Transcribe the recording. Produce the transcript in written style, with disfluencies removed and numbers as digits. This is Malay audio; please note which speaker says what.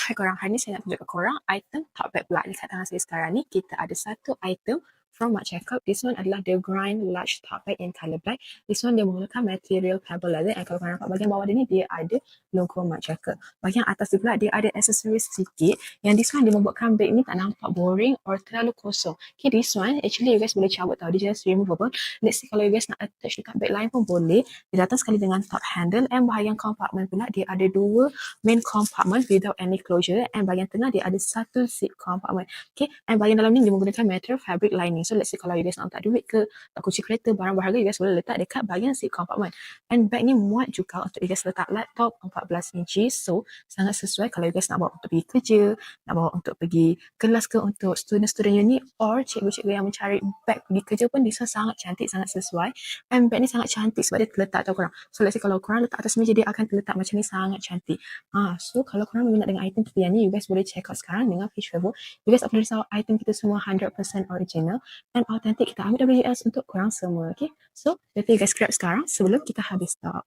Speaker 1: Hai korang, hari ni saya nak tunjuk ke korang item tote bag pula. Dekat tangan saya sekarang ni, kita ada satu item from Marc Jacob. This one adalah the Grind Large Tote Bag in colour black. This one dia menggunakan material pebble leather. And kalau korang nampak bahagian bawah dia ni, dia ada logo Marc Jacob. Bahagian atas dia pula, dia ada accessories sikit. Yang this one dia membuatkan bag ni tak nampak boring or terlalu kosong. Okay, this one actually you guys boleh cabut tau. Dia just removable. Let's say kalau you guys nak attach dekat bag lain pun boleh. Dia datang sekali dengan top handle. And bahagian compartment pula, dia ada dua main compartment without any closure, and bahagian tengah dia ada satu zip compartment. Okay, and bahagian dalam ni dia menggunakan material fabric lining. So let's say kalau you guys nak letak duit ke, tak kunci kereta, barang berharga, you guys boleh letak dekat bahagian zip compartment. And bag ni muat juga untuk you guys letak laptop 14 inci. So sangat sesuai kalau you guys nak bawa untuk pergi kerja, nak bawa untuk pergi kelas ke, untuk student-student uni or cikgu-cikgu yang mencari bag pergi kerja pun dia sangat cantik, sangat sesuai. And bag ni sangat cantik sebab dia terletak tau korang. So let's say kalau korang letak atas meja, dia akan terletak macam ni, sangat cantik. So kalau korang berminat dengan item kita yang ni, you guys boleh check out sekarang dengan Page Travel. You guys tak perlu risau, item kita semua 100% original and authentic. Kita ambil WS untuk korang semua. Okay, so better you guys grab sekarang sebelum kita habis stok.